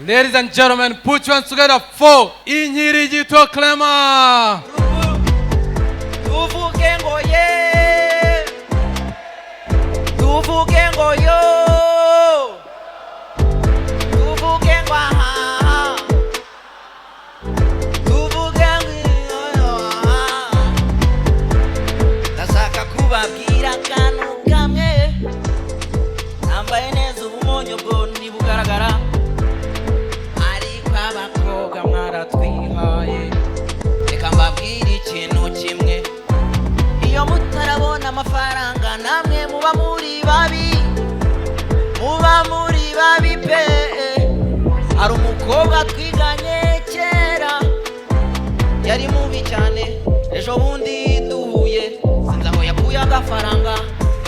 Ladies and gentlemen, put your hands together for Inyirigito Clement. Tuvuge ngo ye, tuvuge ngo yo, tuvuge ngo aha, tuvuge ngo yo. Ndashaka kubabwira akantu kamwe, nambaye neza ubumonyo bwo ntibugaragara, ariko abakobwa mwaratwihaye. Reka mbabwire ikintu kimwe, iyo mutarabona amafaranga namwe muba muri babi pe. Hari umukobwa twiganye kera yari mubi cyane, ejo bundi duhuye sinzi aho yakuye agafaranga,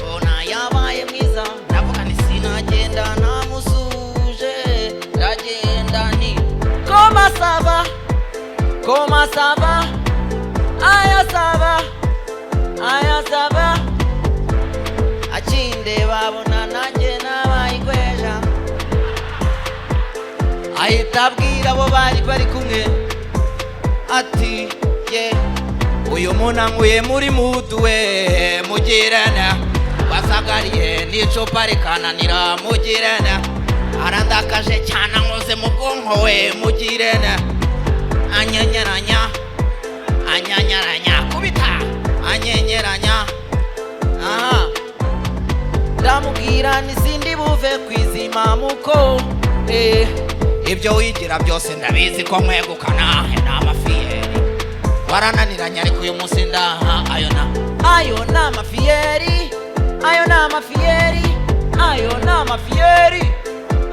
mbona yabaye mwiza, ndavuga nti sinagenda namusuje, ndagenda nti koma sava, koma sava, aya sava, aya sava. Akinde babona nanjye nabayigweja, ahita abwira abo bari kumwe ati ye, uyu munanguye muri mudu we, mugirana wasagariye n'icupa rikananira, mugirana arandakaje cyane nkoze mu bwonko we, mugirana anyanyaranya, anyanyaranya kubita, anyenyeranya. Aha, ndamubwira nisindi buve kwizima muko, ibyo wigira byose ndabizi ko mwegukana n'amafiyeri, warananiranye ariko uyu munsi ndaha ayo n'amafiyeri, ayo n'amafiyeri, ayo n'amafiyeri,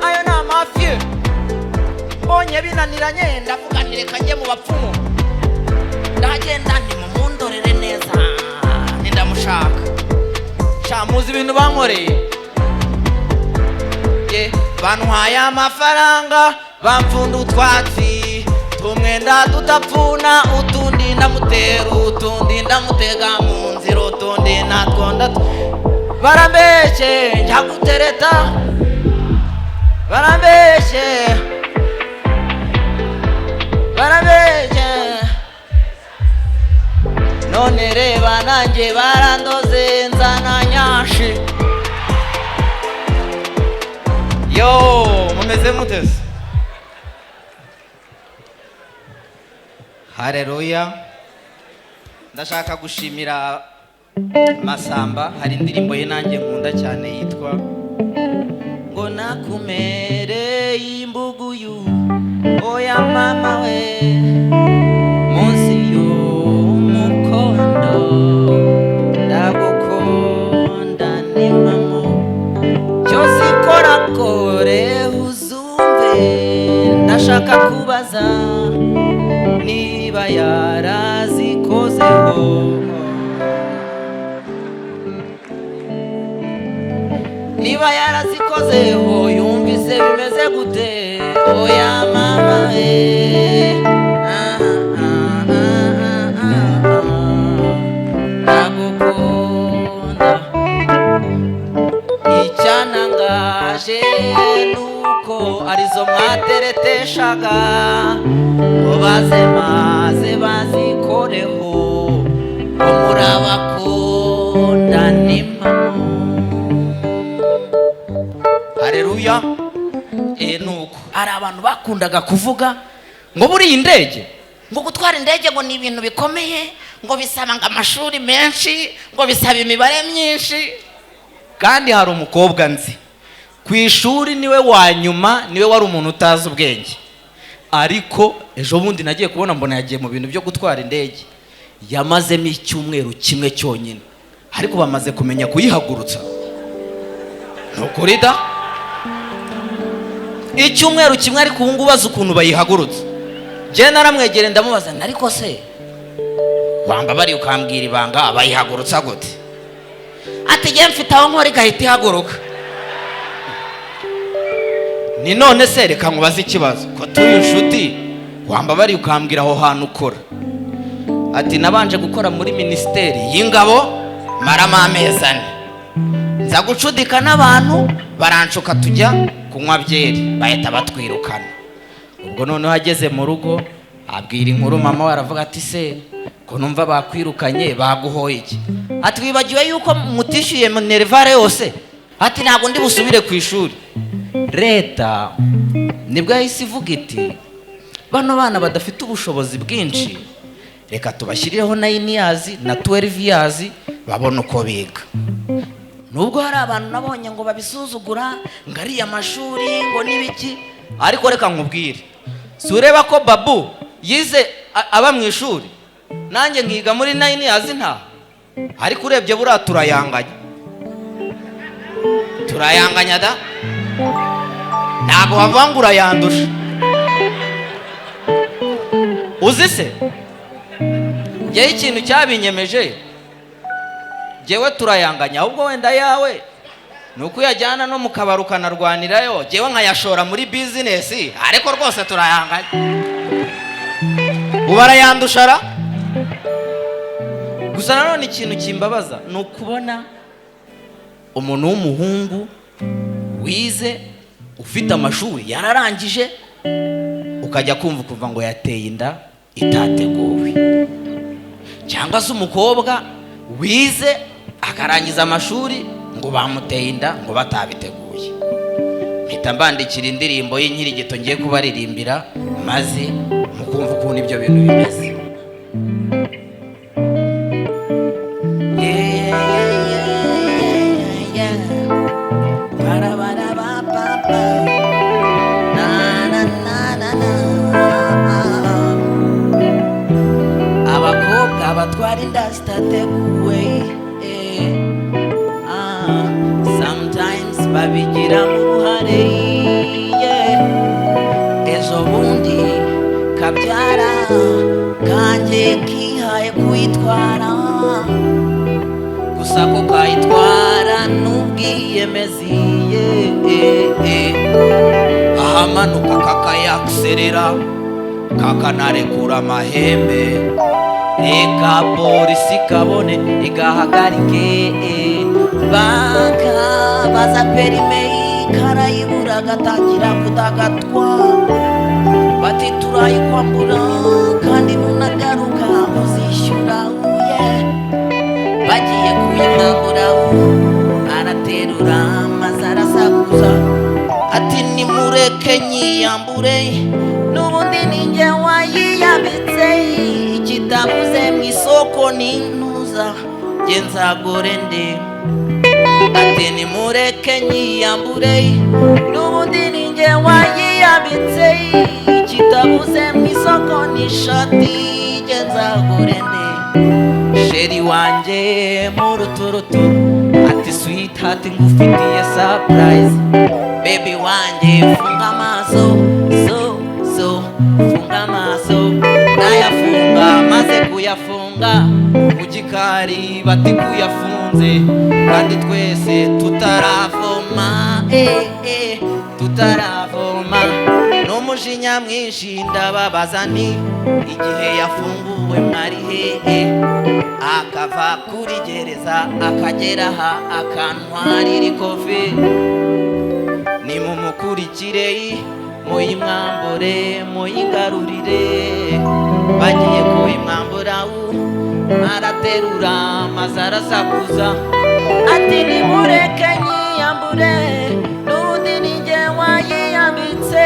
ayo n'amafiyeri. Mbonye binaniranye ndavuga nti reka njye mu bapfumu, ndagenda nti mumundorere neza, nindamushaka muzi ibintu bankoreye, bantwaye amafaranga, bamfunda utwatsi, tumwenda tutapfuna, utundi ndamutera, utundi ndamutega mu nzira, utundi natwonda. Barambeshye njya gutereta, barambeshye, barambeshye, none reba nanjye barandoze nzana nyashi. Yo, mumeze mutese? Haleluya. Ndashaka gushimira Masamba, hari indirimbo ye nanjye nkunda cyane yitwa ngo nakumere imbuguyu, oya mama we, munsi y'umukondo ndagukunda ni mama, cyose ikora kore uzumve. Ndashaka kubaza niba yarazikozeho, niba yarazikozeho yumvise bimeze gute, oya mama we, ndagukunda. Icyanangaje nuko arizo mwatereteshaga, ngo baze maze bazikoreho, ngo murabakunda ni mama. Haleluya. Nuko hari abantu bakundaga kuvuga ngo buriya indege, ngo gutwara indege ngo ni ibintu bikomeye, ngo bisaba ngo amashuri menshi, ngo bisaba imibare myinshi. Kandi hari umukobwa nzi ku ishuri niwe wa nyuma, niwe wari umuntu utazi ubwenge, ariko ejo bundi nagiye kubona mbona yagiye mu bintu byo gutwara indege, yamazemo icyumweru kimwe cyonyine, ariko bamaze kumenya kuyihagurutsa. Nukuri da, icyumweru kimwe, ariko ubu ngubu bazi ukuntu bayihagurutsa. Je naramwegere ndamubaza, ariko se wamba bari ukambwira ibanga bayihagurutsa gute? Ati je mfite aho nkora igahita ihaguruka. Ni none se reka nkubaze ikibazo, ko turi inshuti, wamba bari ukambwira aho hantu ukora? Ati nabanje gukora muri ministeri y'ingabo maramo amezi 4, nza gucudika n'abantu baranshuka tujya kunywa byeri, bahita batwirukana. ubwo noneho ageze mu rugo abwira inkuru mama we, aravuga ati se ko numva bakwirukanye baguhoye iki? Ati wibagiwe yuko mutishyuye minerivare yose? Ati ntabwo ndi busubire ku ishuri. Leta nibwo yahise ivuga iti bano bana badafite ubushobozi bwinshi reka tubashyirireho 9 years na 12 years babona uko biga. Nubwo hari abantu nabonye ngo babisuzugura ngo ari amashuri ngo nibiki, ariko reka nkubwire, si ureba ko babu yize aba mu ishuri, nanjye nkiga muri 9 years nta, ariko urebye buriya turayanganya da, ntabwo wavuga ngo urayandusha. Uzi se njyewe ikintu cyabinyemeje, njyewe turayanganya, ahubwo wenda yawe nuko uyajyana no mu kabari ukanarwanirayo, njyewe nkayashora muri bizinesi, ariko rwose turayanganya. Ubarayandusha. Gusa nanone ikintu kimbabaza ni ukubona umuntu w'umuhungu wize ufite amashuri yararangije, ukajya kumva kuva ngo yateye inda itateguwe, cyangwa se umukobwa wize akarangiza amashuri ngo bamuteye inda ngo batabiteguye. Mpita mbandikira indirimbo y'inkirigito ngiye kubaririmbira, maze mukumva ukuntu ibyo bintu bimeze. Abakobwa batwara inda zitateguwe, sometimes babigiramo uruhare. Ejo bundi kabyara kanjye kihaye kuyitwara, gusa ko kayitwara n'ubwiyemezi, ahamanuka kakayakiserera kakanarekura amahembe, reka polisi kabone igahagarike, bakabaza perime karayibura gatangira kudagatwa, bati turayikwambura kandi munagaruka muzishyura. Bagiye kuyimwambura araterura maze arasakuza ati nimureke nyiyambure, n'ubundi ninjye wayiyambitse, ikitabuze mu isoko n'intuza njye nzagore nde. Ati nimureke nyiyambure, n'ubundi ninjye wayiyambitse, ikitabuze mu isoko n'ishati njye nzagore nde. Sheri wanje mu ruturutu ati sweetheart ngufitiye surprise, baby wanje funga amaso, funga amaso. Nayafunga maze kuyafunga mu gikari bati kuyafunze, kandi twese tutaravoma, tutaravoma. N'umujinya mwinshi ndababaza ni igihe yafunguwe mwari hehe, akava kuri gereza akagera aha akantwarira ikofi. Nimumukurikire muyimwambure muyigarurire, bagiye kuyimwambura araterura maze arasakuza ati nimureke nyiyambure, n'ubundi ninjye wayiyambitse,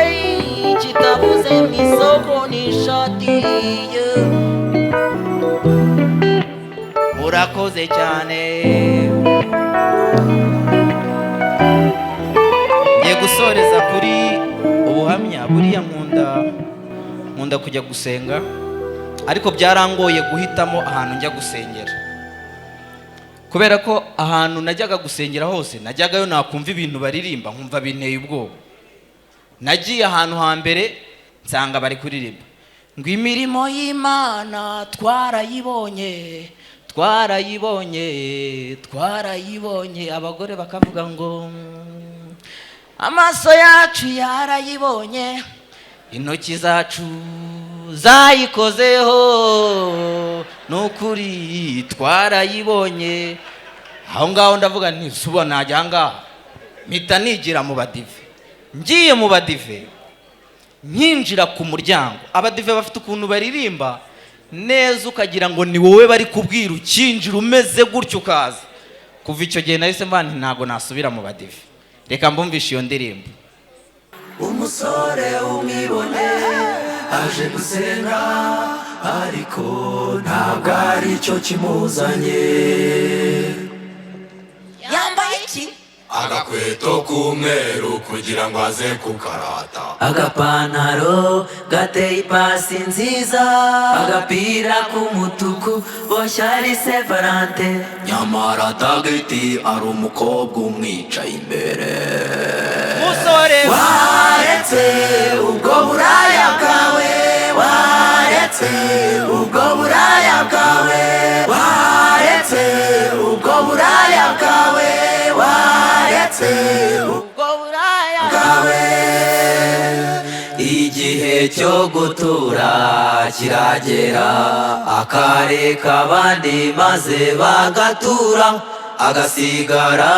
ikitabuze mu isoko n'ishati. Murakoze cyane. Ngiye gusoreza kuri ubuhamya. Buriya nkunda kujya gusenga, ariko byarangoye guhitamo ahantu njya gusengera, kubera ko ahantu najyaga gusengera hose najyagayo nakumva ibintu baririmba nkumva binteye ubwoba. Nagiye ahantu hambere nsanga bari kuririmba ngo imirimo y'Imana twarayibonye, abagore bakavuga ngo amaso yacu yarayibonye, intoki zacu zayikozeho, n'ukuri twarayibonye. Aho ngaho ndavuga nti suba najya ngaho mpita nigira mu badive. Ngiye mu badive nkinjira ku muryango abadive bafite ukuntu baririmba neza ukagira ngo ni wowe bari kubwira ukinjira umeze gutyo ukaza. Kuva icyo gihe nahise mbana ntago nasubira mu badive. Reka mbumvishe iyo ndirimbo. Umusore umwibone aje gusenga ariko ntabwo ari cyo kimuzanye. Yambaye iki? Agakweto k'umweru kugira ngo aze kukarata, agapantaro gateye ipasi nziza, agapira k'umutuku boshya ari Saint-Valentin, nyamara tageti ari umukobwa umwicaye imbere. Musore waretse ubwo buraya bwawe, waretse ubwo buraya bwawe, waretse ubwo buraya bwawe, waretse ubwo buraya bwawe. Igihe cyo gutura kiragera, akareka abandi maze bagatura, agasigara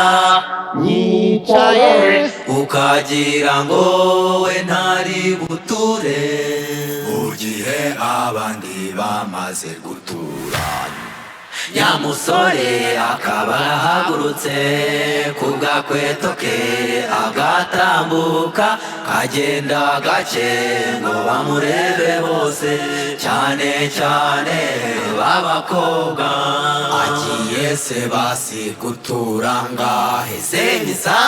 yicaye ukagira ngo we ntari buture, mu gihe abandi bamaze gutura. Nyamusore akaba ahagurutse ku gakweto ke, agatambuka kagenda gake ngo bamurebe bose, cyane cyane b'abakobwa. Agiye se basi gutura ngahe, senyisa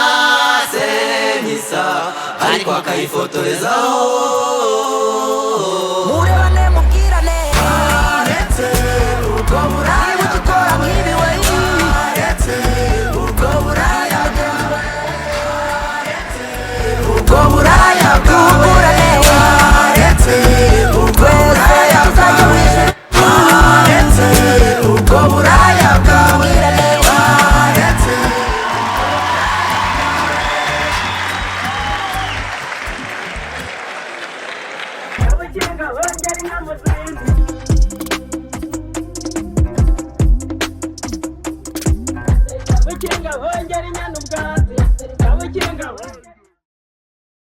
senyisa, ariko akayifotorezaho. Murebane mubwirane, waretse ubwo buraya Kabukinga hongera inyana ubwatsi, kabukinga